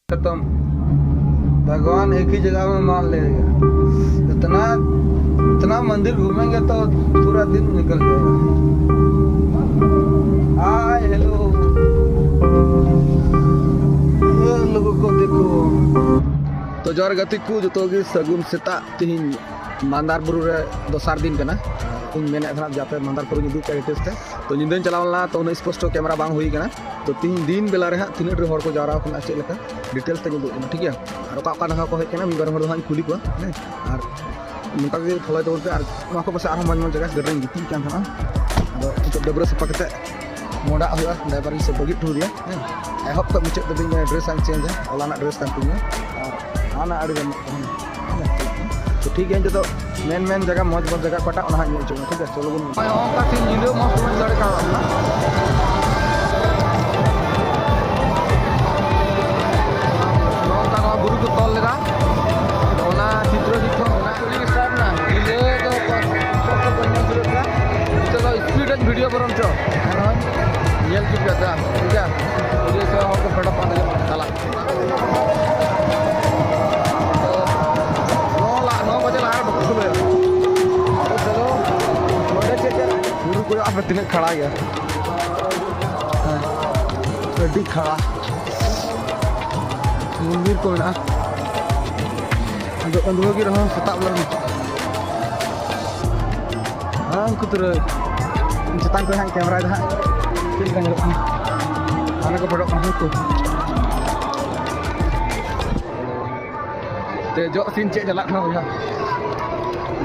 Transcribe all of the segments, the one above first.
खत्म। भगवान एक ही जगह में मान लेगा। इतना इतना मंदिर घूमेंगे तो पूरा दिन निकल जाएगा। हाय हेलो, ये लोगों को देखो। तो जोर गति को जो सगुन सेता तीन मांदार बुरु रे दोसार दिन कना इन मेने था जाते मांदार बुरु निदु कैरेक्टर्स थे तो निंदन चलावला तो उन स्पष्ट कैमरा बांग हुई कना तो तीन दिन बेला रे तीन रे हर को जारा कना चेक लेका डिटेल्स ते निदु ठीक है और का ना को हे कना मी बार हर हां खुली को ने और नका जे फॉलो तो और मा को पास आरो मन जगह गडरें गिती कान था तो डबरा सपा कते मोडा हुआ ड्राइवर से बगी टू दिया आई होप तो मुझे तो बिना ड्रेस आन चेंज है ओला ना ड्रेस कान पुnya आना आड़ी तो ठीक है तो मेन जगह मौज जगह कटा ठीक है चलो निंदो मस्त लड़े का बुरु को तल लेगा चित्र स्टार्ट ना चलो स्पीड वीडियो पर ठीक है फेडअप चला आप तीन खड़ा गया खड़ा मंदिर को ना अंदर की रहा सताब लगी हाँ कुछ चतान को हाँ कैमरा हाँ चल आने को पड़ो को ते जो सीन चे चला ना भैया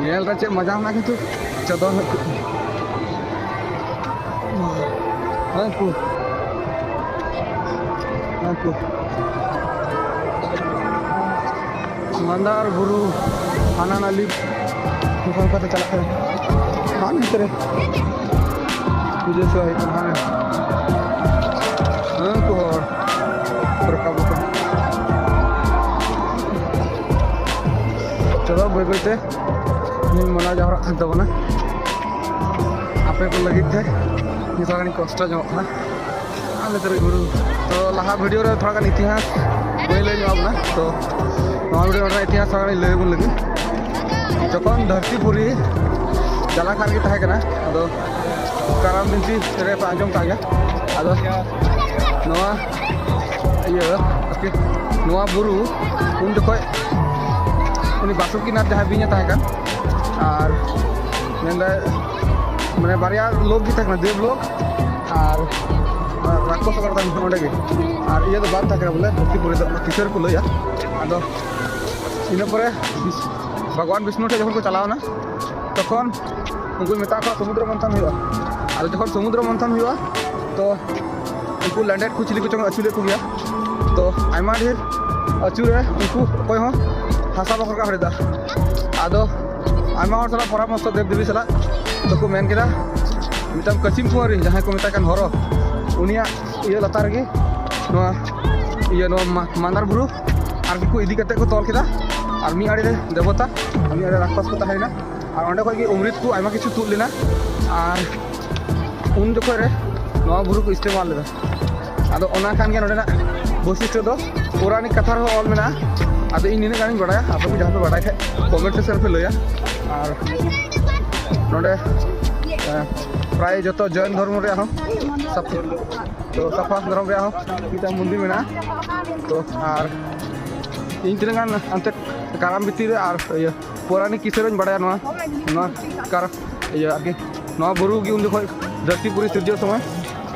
नेल रा चे मजा ना कि तू चदो aku Mandar Buru Hanan Ali bukan kata calak mana itu tujuh suai mana aku berkabukan coba baik-baik teh ini mana jauh orang tahu na apa yang lagi teh misalkan kosta jauh na आले तेरे गुरु तो लाहा video रे थोड़ा इतिहास कोई ले जाओ ना तो नवा वीडियो रे इतिहास थोड़ा ले बुन लगी जखन धरतीपुरी जला खान की तहकना अदो काराम बिंसी रे आंजम का गया अदो नवा ये ओके नवा बुरु उन जखय उनी बासुकीनाथ जहां बिnya तहकन और मेंदा माने बारिया लोग की तहकना देव लोग और राक्षस करता नोडे और ये तो बात था बोले धरतीपुरी किशोर को लैया अदो इन पर भगवान विष्णु ठे जो चलाव ना तखन उनको मेता को समुद्र मंथन हुआ और जो समुद्र मंथन हुआ तो उनको लैंडेड को चिली को चंग अचुले को गया तो आयमा ढेर अचुरे उनको कोई हो हासा बखर का हरेदा अदो आयमा हर सला परामर्श देव देवी सला तो को मेन केदा मितम कसिम कुमारी जहां को मेता कान हरो उनिया ये लतार गे ये मांदार बुरु और को इदी करते को तोल केदा और मी आड़े देवता मी आड़े राक्षस को तहैना और अंडे खय अमृत को आयमा किछु तुद लेना और उन जखय रे नवा बुरु को इस्तेमाल लेदा आदो ओना खान गे नोडेना वैशिष्ट्य दो पौराणिक कथा रो ऑल मेना आदो इन निने गानी बडाया आप भी जहां पे बडाय थे कमेंट सेक्शन पे लया और नोडे प्राय जो जैन धर्म रे हो सब तो सफा धर्म रे हो इटा मंदिर मेना तो और इन तिनगान अंते काराम बिती रे और ये पौराणिक किशोरन बडाया नवा कार ये आगे नवा बुरु की उन जखय धरतीपुरी सिरजो समय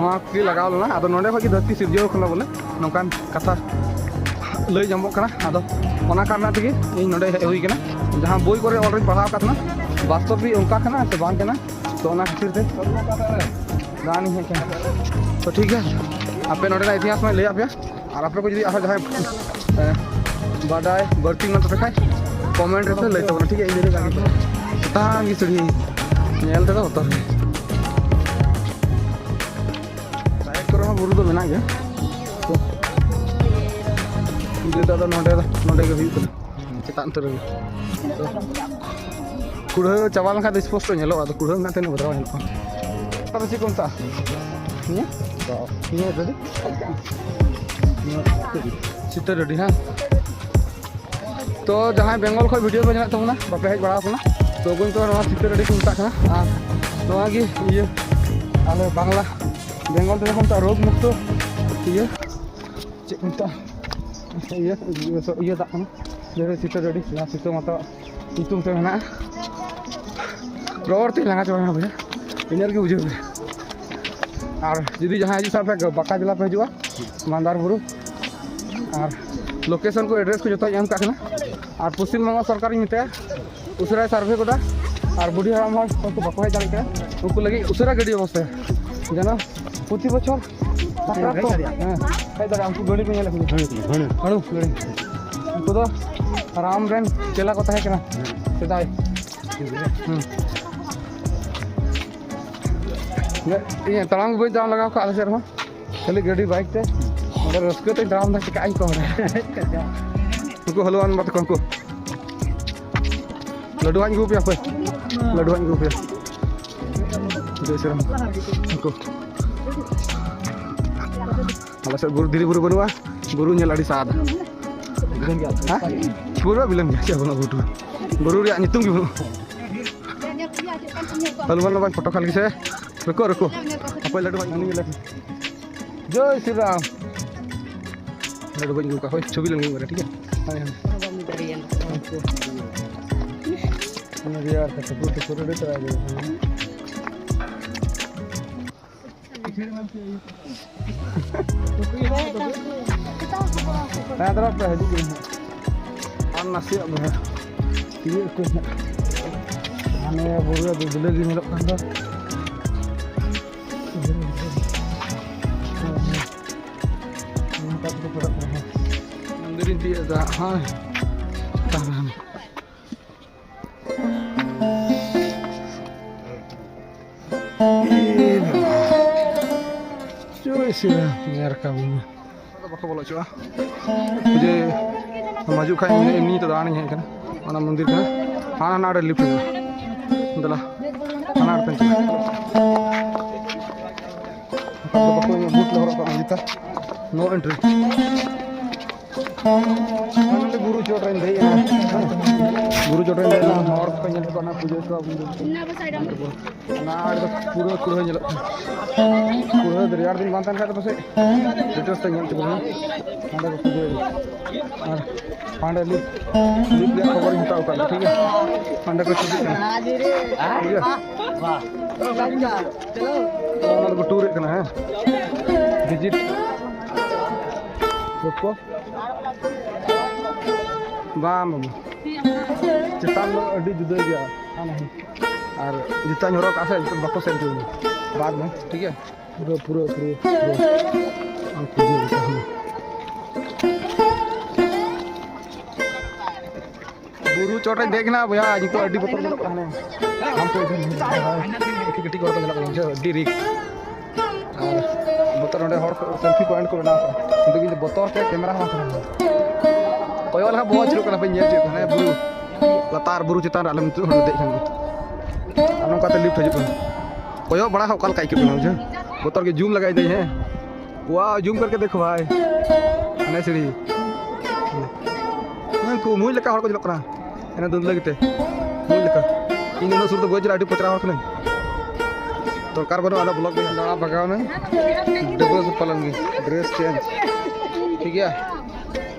नवा की लगाव लना आदो नोडे खय धरती सिरजो खला बोले नोकान कथा लय जमो कना आदो ओना कारना तगी इन नोडे होई कना जहां बोई करे ऑलरेडी पढ़ाव कातना वास्तव भी उनका कना से बांध केना तो ना खातिर थे गानी है क्या तो ठीक है आपे नोडे इतिहास में ले आपया और आप लोग को यदि आरो जहां बाडाय बर्ती न तो खाय कमेंट रे ले तो ठीक है इन गानी तान की सड़ी नेल तो होता साइड करो बुरु तो मेना गया तो ये दादा नोडे के भी चेतान तो कुड़ा चावल का स्पष्ट हेलो तो कुड़ा ना तेन बदरा हेलो पता ची कौन सा ये तो ये चित्तर रेडी हाँ तो जहाँ बेंगल खो वीडियो पे तबना बापे हज बड़ा तो अगुन तो चित्तर रेडी को मत ये आले बांगला बेंगल तो देखो रोग मुक्त ये चेक ये दाग चित्तर रेडी चित्तर मत ᱧᱩᱛᱩᱢ ᱛᱮ ᱢᱮᱱᱟᱜᱼᱟ ᱨᱚᱲ ᱛᱮ ᱞᱟᱸᱜᱟ ᱪᱟᱵᱟᱭᱮᱱᱟ ᱵᱚᱭᱦᱟ ᱤᱱᱟᱹ ᱨᱮᱜᱮ ᱵᱩᱡᱷᱟᱹᱣ ᱢᱮ ᱟᱨ ᱡᱩᱫᱤ ᱡᱟᱦᱟᱸᱭ ᱦᱤᱡᱩᱜ ᱥᱟᱵ ᱯᱮ ᱵᱟᱸᱠᱟ ᱡᱮᱞᱟ ᱯᱮ ᱦᱤᱡᱩᱜᱼᱟ ᱢᱟᱱᱫᱟᱨ ᱵᱩᱨᱩ ᱟᱨ ᱞᱳᱠᱮᱥᱚᱱ ᱠᱚ ᱮᱰᱨᱮᱥ ᱠᱚ ᱡᱚᱛᱚᱧ ᱮᱢ ᱠᱟᱜ ᱠᱟᱱᱟ ᱟᱨ ᱯᱚᱥᱪᱤᱢ ᱵᱚᱝᱜᱚ ᱥᱚᱨᱠᱟᱨᱤᱧ ᱢᱮᱛᱟᱭᱟ ᱩᱥᱟᱹᱨᱟᱭ ᱥᱟᱨᱵᱷᱮ ᱜᱚᱫᱟ ᱟᱨ ᱵᱩᱰᱷᱤ ᱦᱟᱲᱟᱢ ᱦᱚᱲ ᱩᱱᱠᱩ ᱵᱟᱠᱚ ᱦᱮᱡ ᱫᱟᱲᱮᱭᱟᱜ ᱠᱟᱱᱟ ᱩᱱᱠᱩ ᱞᱟᱹᱜᱤᱫ ᱩᱥᱟᱹᱨᱟ ᱜᱟᱹᱰᱤ ᱵᱮᱵᱚᱥᱛᱷᱟᱭᱟ ᱡᱮᱱᱚ ᱯᱨᱚᱛᱤ ᱵᱚᱪᱷᱚᱨ ᱥᱟᱠᱨᱟᱛ ᱠᱚ ᱦᱮᱡ ᱫᱟᱲᱮᱭᱟᱜᱼᱟ ᱩᱱᱠᱩ ᱜᱟᱹᱰᱤ ᱠᱚ ᱧᱮᱞ ᱟᱠᱚ ᱦᱟᱹᱲᱩ ᱜᱟᱹᱰᱤ उनको तो राम रेन चेला को तहे कना सेदाय ये तलांग बई दाम लगा को आले से रहो खाली गाड़ी बाइक ते और रस्के ते दाम दा काई को उनको हलवान मत को लड्डुआन को पे पे लड्डुआन को पे जय श्री राम उनको आले से गुरु धीरे गुरु बनवा गुरु नेल अड़ी सादा Buru bilang ya siapa nak buru dia nyitung gitu. Lalu mana bang foto kali saya, reko. Apa ladu bang ini lagi? Jai Sri Ram. Ladu bang juga, kau coba bilang gimana ठीक है? Ini dia kata putih suruh dia terakhir. Nah, terus apa lagi? Nasi apa ya? Iya, kuis. Aneh, buru ada lagi melok kantor. Mantap tu produk. Mandirin dia dah, hai. Tahan. Cuy sih, ngerekam. Apa boleh cuy? Jadi मजू खाई एमनी तो दानी है कना मंदिर का हाना नाड़ lift अंदला हाना आड़ते boot लहर को अंदिता no entry गुरु चोटरें दे ना हर को ñel ko na पूजा को ना पूरा कुड़ ñel पूरा दरियार दिन बांतन का बसे डिटेल्स तो ñel तो हां को पूजा और पांडे लिप लिप खबर हिताव कर ठीक है पांडे को ठीक है वाह चलो को टूर करना है विजिट को बाम चितान लो अड्डी जुदा गया नहीं और जितना हरो का से तो बको सेंट बाद में ठीक है पूरा बुरु चोटे देखना भैया जी तो अड्डी बतर में कहने हम तो टिकटी को तो लगा अड्डी रिक और बतर ओंडे हर सेल्फी पॉइंट को बना तो कि बतर के कैमरा हम कोई वाला बहुत चुक ना पे ñel ci ने बुरु latar बुरु चितान आलम तो दे खान आनो का लिफ्ट हजू कोयो बड़ा हो कल काई के बना बतर के जूम लगाई दे हैं वाह जूम करके देखो भाई अने सीढ़ी को मुई लेका हर को जलक ना एना दुन लगते मुई लेका इन नो सुर तो गोज राडी पचरा हर कने तो कार बनो आला ब्लॉग में दाना भगाव ने डबल से पलंगी ड्रेस चेंज ठीक है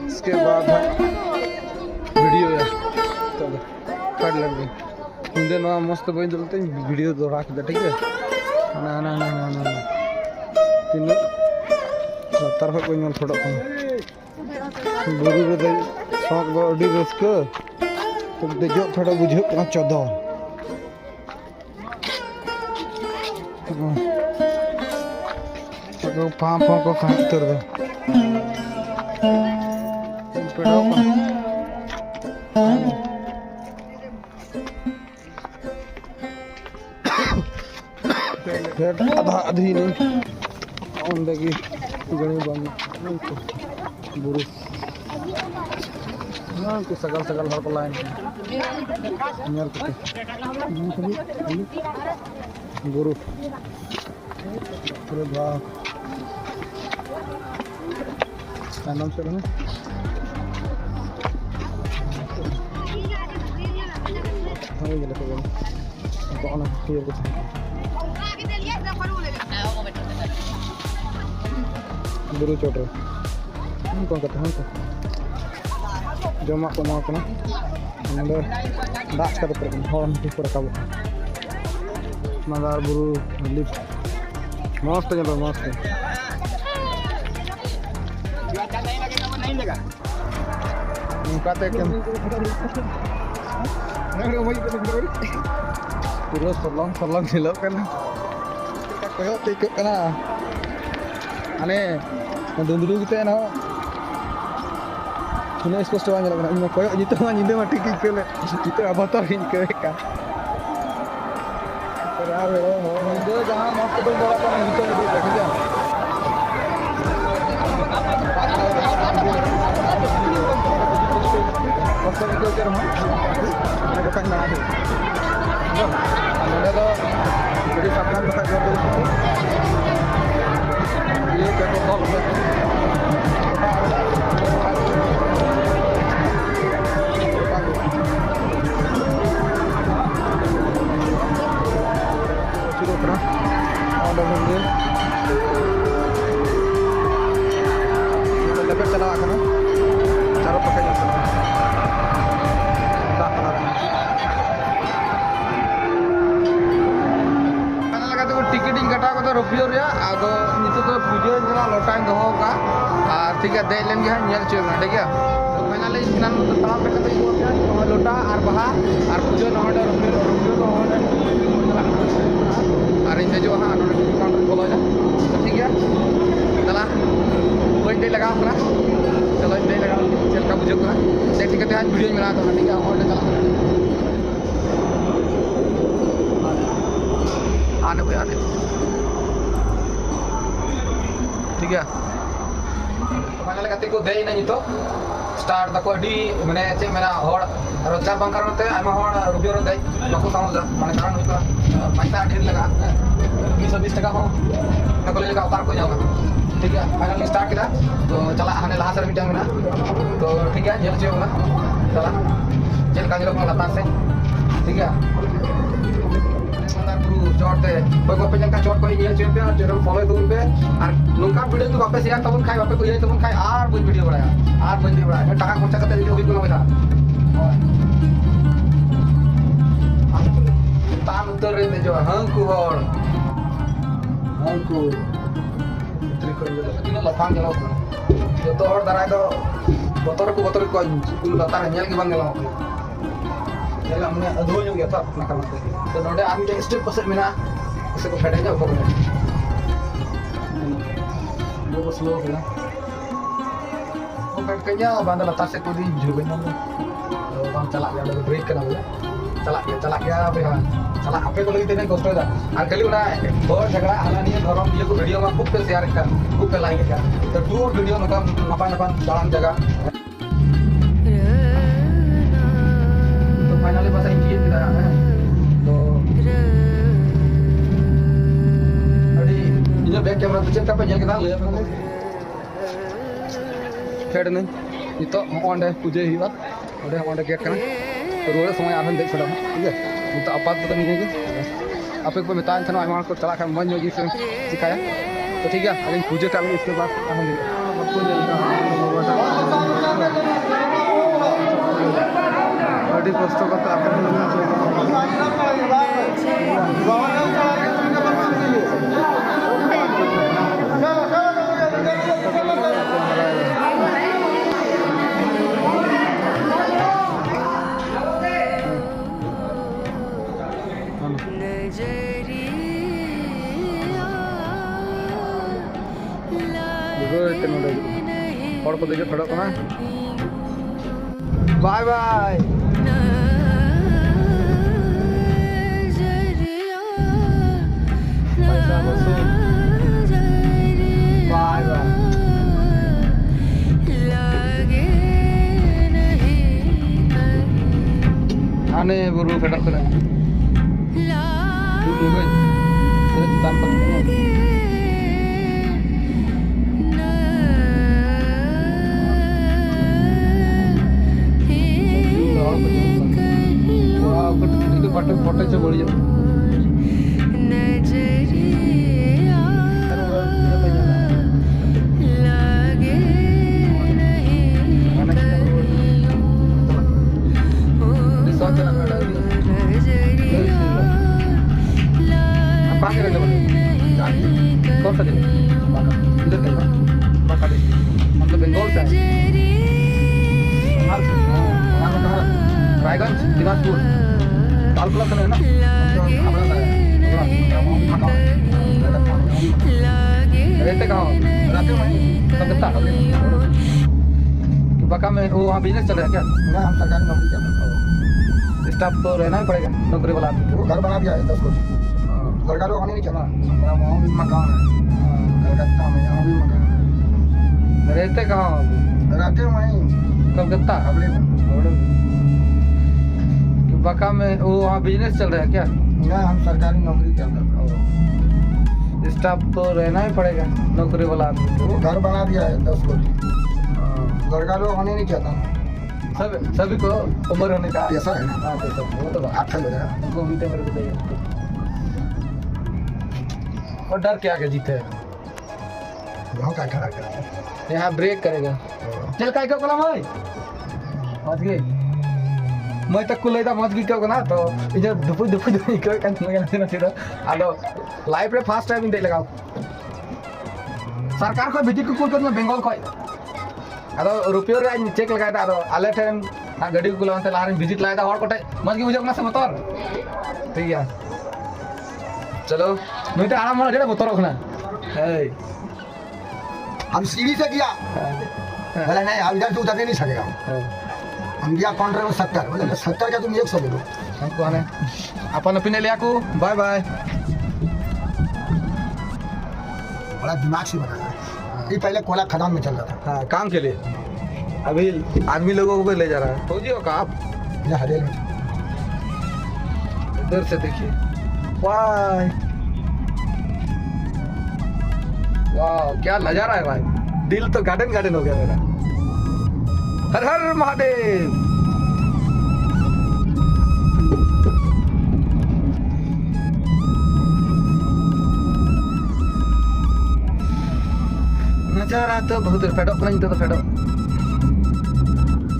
इसके बाद वीडियो है चलो कर लेंगे हिंदे नो मस्त बन चलते वीडियो तो रख दे ठीक है ना तीन लतार हो कोई थोड़ा बुरु रे शौक दो अडी रस्क तो देजो थोड़ा बुझे ना चौदह तो पाँव को कहाँ उतर दो पेड़ों को आधा आधी नहीं अंदगी गणी बन बुरु को सगल हर को लाइन बुरु पूरे tanam sana. Hai gila tuh. Untuk anak kecil gitu. Buru coba. Ini kau kata apa? Joma kau mau kena? Anda dak kata pergi horn di pura kau. Mandar buru lift. Mast aja lah mast. Kata kan. Terus serlang silap kan. Koyok tikuk kena. Aneh. Dulu kita na. Ini स्पष्ट आने लगा ना कोई जितना मैं जिंदे में टिकी के ले जितना अवतार ही निकले का पर यार जिंदे जहाँ मस्त तो बड़ा पर जितना भी देख जा पसंद तो कर हम ये पता ना है तो बड़ी सपना बता कर ये क्या तो dapat cara akan cara pakai jasa tak karena lagi tu ticketing kata kata rupiah ya ago itu tu pujian jela lotain doho ka tiga day len gih nyel cuy ada gya finally nan talam pe kata ibu ya lota ar baha ar pujian nomor rupiah to hoda ar ini jo ha anoda counter bola ya ठीक है चला कोई दे लगा अपना चलो दे लगा चल का बुझो का देख ठीक है आज वीडियो में बना दो ठीक है और चला आने को आने ठीक है फाइनल कते को दे नहीं तो स्टार्ट तक डी माने चे मेरा और रोजगार बंकर होते आमा और रुपया रो दे बाको समझ माने कारण होता पैसा ढेर लगा 20 टका हो को लेगा उतार को जाओगा ठीक है फाइनली स्टार्ट किया तो चला हने लाहा सर मीटिंग में तो ठीक है जेल होगा चला जेल का लोग लता से ठीक है पूरा चोट कोई को पे जंका चोट को ये चेप पे और जरूर फॉलो दूर पे और नुका वीडियो तो वापस यार तबन खाई वापस को ये तबन खाई और बुझ वीडियो बनाया और बुझ वीडियो बनाया टाका खर्चा करते वीडियो भी को ना तान उतर रे जो हंकु और हंकु तीन लफांग गलो जो तो और दराय दो बतौर को लतार नेल के बंग गलो नेला मने अधो जो गया था ना का तो नोडे आमी जो स्टेप पसे मेना उसे को फेडे जाओ को वो स्लो गया वो फेड कया बांध लतार से कोदी जुबे ना तो बांग चला गया ब्रेक करना बोले चला गया बेहा चला आपे को लगी तेने कष्ट होता और खाली ना बहुत झगड़ा हला नहीं धरम ये को वीडियो में खूब पे शेयर कर खूब पे लाइक कर तो टू वीडियो में नपा दालान जगह तो फाइनली बस ये किया है तो अभी ये बैक कैमरा तो चेक पे जेल के ले फेड नहीं ये तो ओंडे पूजे ही बात ओंडे गेट करना रोड समय आवन देख पड़ा ठीक है तो आपात तो नहीं होगी आपे को मितान था आमा को चला कर मन योगी से सिखाया तो ठीक है अभी पूजे कर इसके बाद बड़ी कष्ट करते आप और को देखिए खड़ा करना बाय बाय बाय बाय आने गुरु खड़ा करना फोटो से बोली जाओ कौन सा दिन इधर कहीं बाका दिन मतलब बंगाल से रायगंज दिनाजपुर तालकुला से है ना रहते कहाँ कलकत्ता बाका में वो वहाँ बिजनेस चल रहा है क्या? हम सरकारी नौकरी कर रहे हैं। स्टाफ तो रहना ही पड़ेगा नौकरी वाला वो घर बना दिया है 10 कोटी लड़का लोग नहीं चला मेरा वहाँ भी मकान है कलकत्ता में, यहाँ भी मकान है। रहते कहाँ रहते वहीं कलकत्ता अगले बाका में वो वहाँ बिजनेस चल रहा है क्या? नहीं हम सरकारी नौकरी कर रहे हैं। स्टाफ तो रहना ही पड़ेगा नौकरी वाला आदमी। वो घर बना दिया है 10 कोटी लड़का लोग आने नहीं चाहता सभी को उम्र होने का पैसा है ना। हाँ तो वो तो बात अच्छा लग रहा है उनको बीते मेरे को चाहिए और डर के आगे जीते गाँव का खड़ा कर यहाँ ब्रेक करेगा चल काय क्यों कला भाई मत गई मैं तक कुल मत गई क्यों ना तो इधर दुपु दुपु दुपु क्यों kan ना सीधा आलो लाइफ रे फास्ट टाइम दे लगाओ सरकार को विजिट को कुल करना बंगाल को अदो रुपये रे चेक लगाया था अदो आले ठेन गाड़ी को कुलान ते लारे विजिट लगाया था और कोटे मत की बुझो ना समतोर ठीक है चलो मैं तो आराम वाला बतौर रखना है हम सीढ़ी से किया बोला नहीं अब इधर से उतरने नहीं सकेगा हम गया काउंटर में 70 बोले 70 का तुम 100 ले लो हमको आने अपन पिने ले आको बाय बाय बड़ा दिमाग से बनाया ये पहले कोयला खदान में चल रहा था हाँ काम के लिए अभी आदमी लोगों को ले जा रहा है फौजी हो का आप यहाँ हरेल में इधर से देखिए वाह वाह क्या नजारा है भाई दिल तो गार्डन गार्डन हो गया मेरा हर हर महादेव नजारा तो बहुत फेडो नहीं तो फेडो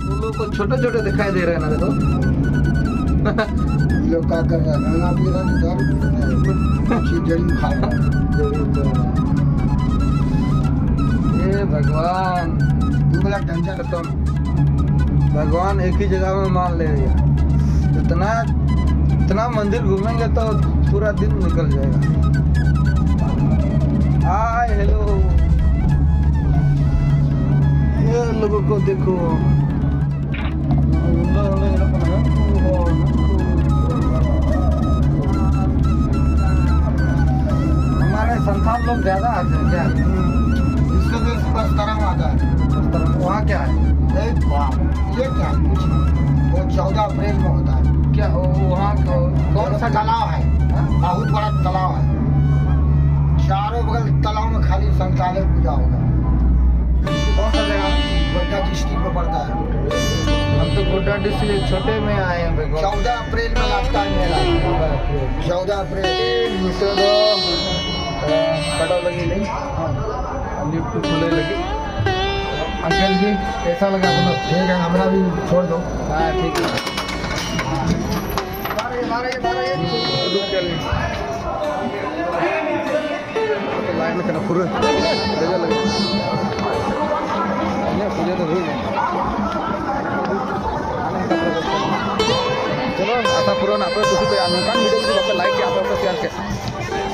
उन लोग को छोटे छोटे दिखाई दे रहे हैं ना देखो लोग क्या कर रहा है गाना पी रहा है दारू पी रहा है जड़ी खा रहा है ये भगवान बड़ा डेंजर तो भगवान एक ही जगह में मान ले रहा इतना मंदिर घूमेंगे तो पूरा दिन निकल जाएगा हाय हेलो ये लोगों को देखो हमारे संतान लोग ज्यादा आते हैं क्या इसके भी बस तरह आता है वहाँ क्या है ये क्या है कुछ नहीं वो 14 अप्रैल में होता है क्या वहाँ कौन सा तालाब है बहुत बड़ा तालाब है चारों बगल तालाब में खाली संताले पूजा होगा कौन सा जगह गोड्डा डिस्ट्रिक्ट में पड़ता है हम तो गोड्डा डिस्ट्रिक्ट छोटे में आए हैं 14 अप्रैल में लगता है मेला 14 अप्रैल कटा लगी नहीं लिफ्ट खुले लगी अंकल जी कैसा लगा बोलो ठीक है हमारा भी छोड़ दो हाँ ठीक है लाइन में पूरा जगह लगे पूजा तो हुई चलो आता पुराना आप किसी पे अनुकान वीडियो की आप लाइक किया आप शेयर के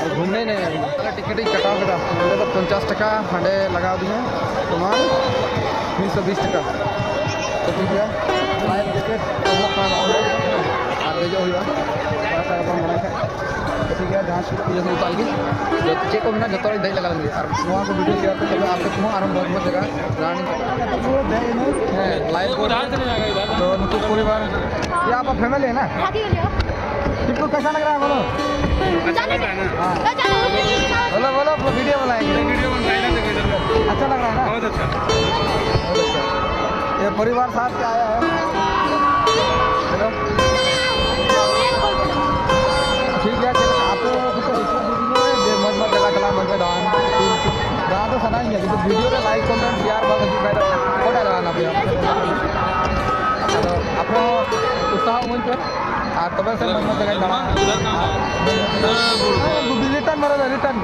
और घूमने नहीं टिकट ही कटा बेटा हंडे तो 50 टका हंडे लगा दिए तुम्हार 320 टका तो ठीक है लाइव टिकट आगे जो हुआ बड़ा सा अपन बना तो ठीक है जहाँ से उतार के चेक को बिना जो दही लगा लेंगे और वहाँ को वीडियो शेयर करते आपको तुम्हें आराम बहुत जगह लाइव तो उनको पूरी बार ये आपका फैमिली है ना किसको कैसा लग रहा है बोलो बोलो बोलो वीडियो बनाएंगे अच्छा लग रहा है ना बहुत अच्छा ये परिवार साथ के आया है चलो वीडियो रे लाइक कमेंट शेयर बाग हजू खाय कोडा ना पे तो आप उत्साह मन पे आ तबे से मन जगह दाड़ा रिटर्न मारो रिटर्न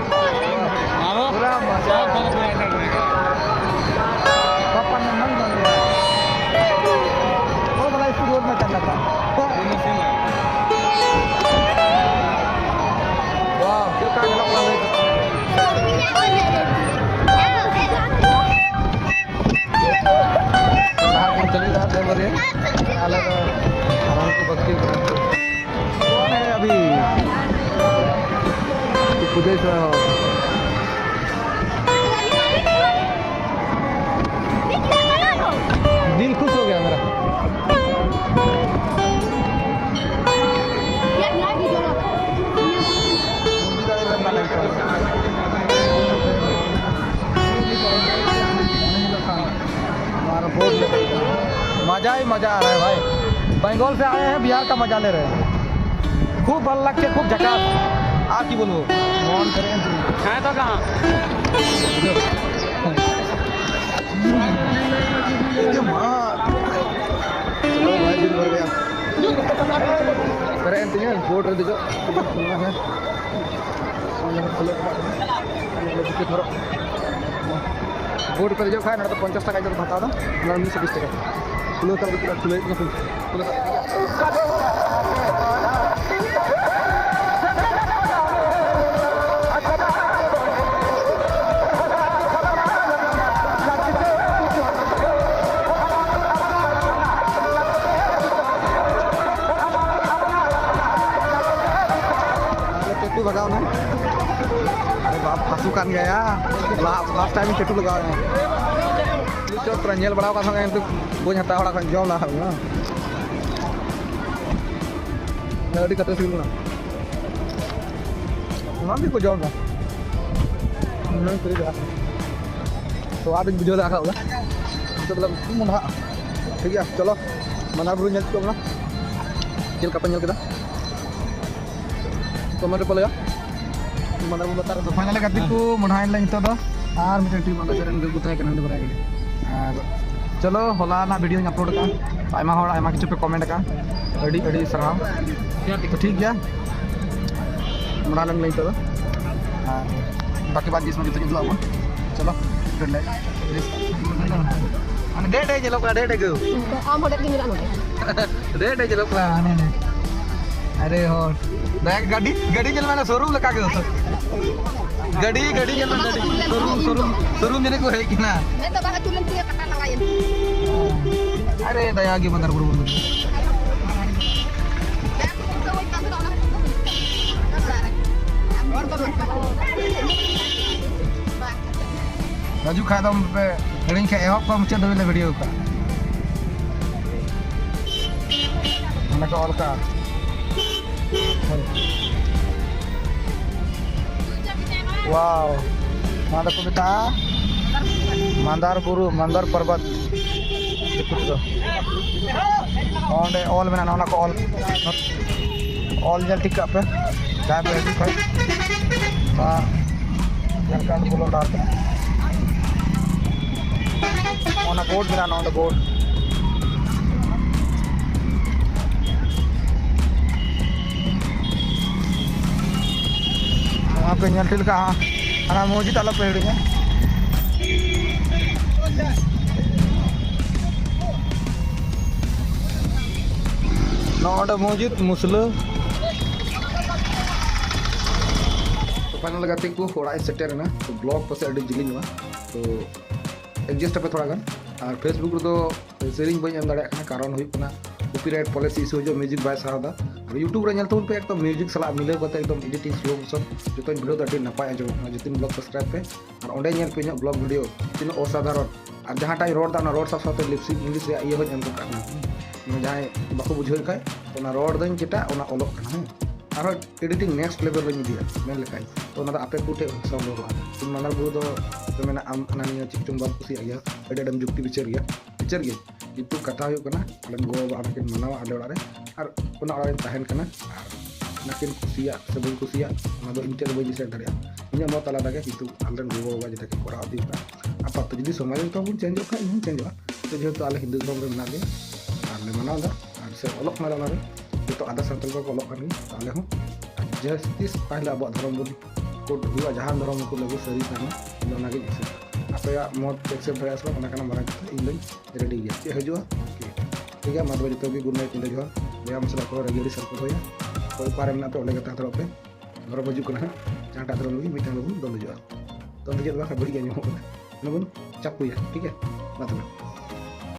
मारो पूरा मजा पापा ने मन बन गया वो वाला इस रोड में चलना था वाह क्या का गलत वाला चली रहा है बरे अलग हमारे को भक्ति कौन है अभी खुदे से दिल खुश हो गया मेरा मजा ही मजा आ रहा है भाई बंगाल से आए हैं बिहार का मजा ले रहे हैं खूब भल लग के खूब झकास आप की बोलो ऑन करें खाए तो कहाँ keren intinya board itu juga board पर जो खाए ना तो 50 টাকা जो बता दो ना 20 টাকা किलो तक किलो किलो लगाओ ना अरे बाप फांसू कान गया लास्ट टाइम चेटू लगाओ ना तो ट्रेंजल बड़ा का संग तो बोझ हता बड़ा का जॉब ला ना नडी कते सिल ना ना भी को जॉब ना ना तो जा तो आज वीडियो देखा होगा तो मतलब मुना ठीक है चलो मना बुरु nyet ko na jil kapan nyel kita comment पे लगा mana bata तो फाइनल गाती को मनाइन ला नितो दो आर मिटे टीम अंदर रेन गु ताय कना बराय आर चलो होला ना वीडियो अपलोड का आयमा होड़ आयमा किछु पे कमेंट का अडी अडी सराव तो ठीक गया मना लंग नहीं तो आर बाकी बात जिसमें कितो जुला चलो गुड नाइट अन डेट है चलो का डेट है गो आम होड़ के मिला डेट है चलो का ने अरे हो बैग गाड़ी गाड़ी चल मैंने शोरूम लगा के होता गाड़ी गाड़ी चल गाड़ी शोरूम जने को है कि ना मैं तो बाहर तुलन के कटा लगाइन अरे दया की मंदर गुरु राजू खादम पे गड़िन के एहप पर मुझे दो वीडियो का मैंने कॉल का वाव मादा को बेटा मंदार पर्वत ओंडे ऑल में ना को ऑल जल टिक पे काय पे ठीक है बा जलकान बोलो डाल ओना बोर्ड में ना ऑन द बोर्ड आपके nyeltil का ana moji tala pehdinya नौड मौजूद मुसलो तो फाइनल गाते को थोड़ा सेटर ना तो ब्लॉग पर से अड़ी जिलिंग हुआ तो एडजस्ट पे थोड़ा गन और फेसबुक रो तो शेयरिंग बई एम दाड़े कारण हुई ना कॉपीराइट पॉलिसी इशू जो म्यूजिक बाय सादा और यूट्यूब रे नेलतो पे एकदम म्यूजिक सला मिले बता एकदम एडिटिंग स्लो मोशन जो वीडियो तो अड़ी नपाय जो जितिन ब्लॉग सब्सक्राइब पे और ओंडे नेल पे ब्लॉग वीडियो तीन असाधारण और जहां टाइ रोड दा रोड सब साथे लिपसिंग इंग्लिश रे ये हो एम को करना जहां बाको बुझोय काय ओना रोड दन जेटा ओना ओलोक करना और एडिटिंग नेक्स्ट लेवल रे दिया मेन लेकाय तो ओना आपे कुटे सब लोग तुम मानर बुरो दो मेना आम नानिया चिकटुम बाप कुसी आया एडम जुक्ति विचार गया itu kata yuk kena kalian gue akan manawa ada orang ar pun orang tahan kena makin kusia sebelum kusia nado inter bagi saya dari ini mau tala daga itu kalian gue wajib kita kurang di apa tuh jadi समाज तो बन change होगा इन change होगा तो जेहेतु आले हिंदू धर्म रे मना ले आले मनादा और से अलग माला मारे तो आधा संतल को अलग करनी आले हो जस्टिस पहले अब धर्म बन कोड हुआ जहां धर्म को लगू सरी करना लोना के जैसे apa ya mod एक्सेप्ट है इसको करना मारा इन दिन रेडी है चे हजुआ ठीक है मतलब तो भी गुड नाइट इंदा जो या मसला को रेगुलर सर को होया कोई पारे में पे ओले कथा तरफ पे घर बजू करना चाटा तरफ लगी मिटा लोगन दल जो तो निजे बा बड़ी गनी हो ना नबन चाप या ठीक है मतलब